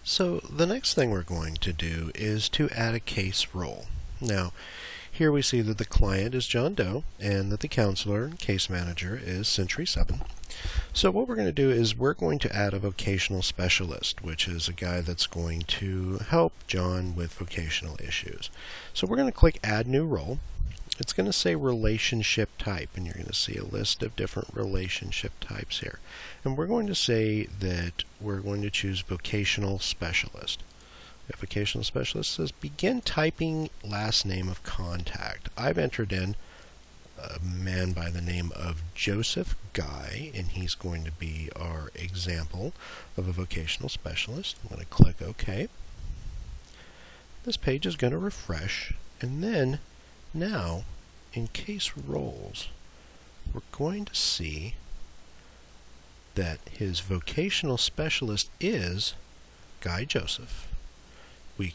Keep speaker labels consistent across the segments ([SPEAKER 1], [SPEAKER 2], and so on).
[SPEAKER 1] So the next thing we're going to do is to add a case role. Now, here we see that the client is John Doe and that the counselor and case manager is Century 7. So what we're going to do is we're going to add a vocational specialist, which is a guy that's going to help John with vocational issues. So we're going to click Add New Role. It's going to say relationship type, and you're going to see a list of different relationship types here. And we're going to say that we're going to choose vocational specialist. The vocational specialist says begin typing last name of contact. I've entered in a man by the name of Joseph Guy, and he's going to be our example of a vocational specialist. I'm going to click OK. This page is going to refresh, and then now, in case roles, we're going to see that his vocational specialist is Guy Joseph. We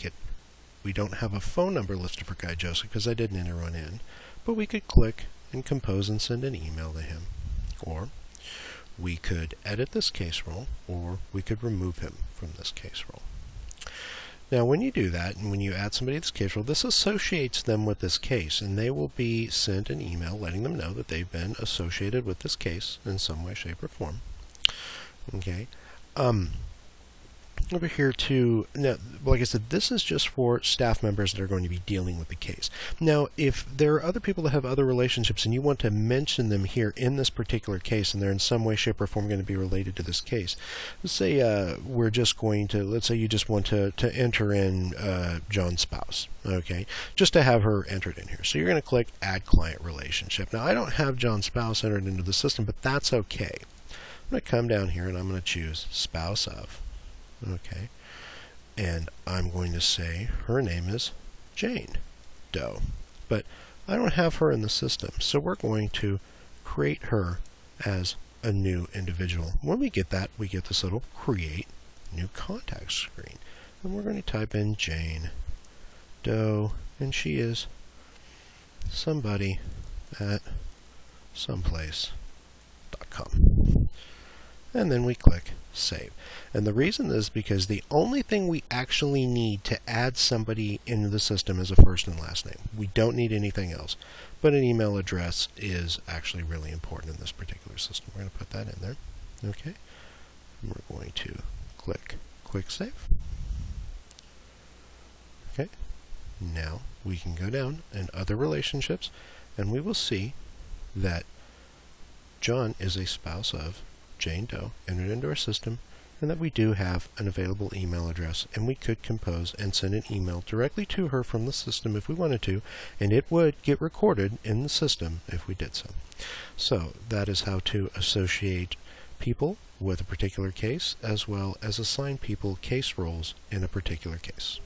[SPEAKER 1] don't have a phone number listed for Guy Joseph because I didn't enter one in, but we could click and compose and send an email to him. Or we could edit this case role, or we could remove him from this case role. Now, when you do that, and when you add somebody to this case role, this associates them with this case, and they will be sent an email letting them know that they've been associated with this case in some way, shape, or form. Okay. Over here too, now, like I said, this is just for staff members that are going to be dealing with the case. Now, if there are other people that have other relationships and you want to mention them here in this particular case, and they're in some way, shape, or form going to be related to this case, let's say we're just going to, let's say you just want to enter in John's spouse, okay, just to have her entered in here. So you're going to click Add Client Relationship. Now, I don't have John's spouse entered into the system, but that's okay. I'm going to come down here and I'm going to choose Spouse of. Okay, and I'm going to say her name is Jane Doe, but I don't have her in the system, so we're going to create her as a new individual. When we get that, we get this little Create New Contact screen, and we're going to type in Jane Doe, and she is somebody at someplace.com. And then we click Save. And the reason is because the only thing we actually need to add somebody into the system is a first and last name. We don't need anything else. But an email address is actually really important in this particular system. We're going to put that in there. Okay. And we're going to click Quick Save. Okay. Now we can go down in Other Relationships, and we will see that John is a spouse of Jane Doe entered into our system, and that we do have an available email address, and we could compose and send an email directly to her from the system if we wanted to, and it would get recorded in the system if we did so. So that is how to associate people with a particular case, as well as assign people case roles in a particular case.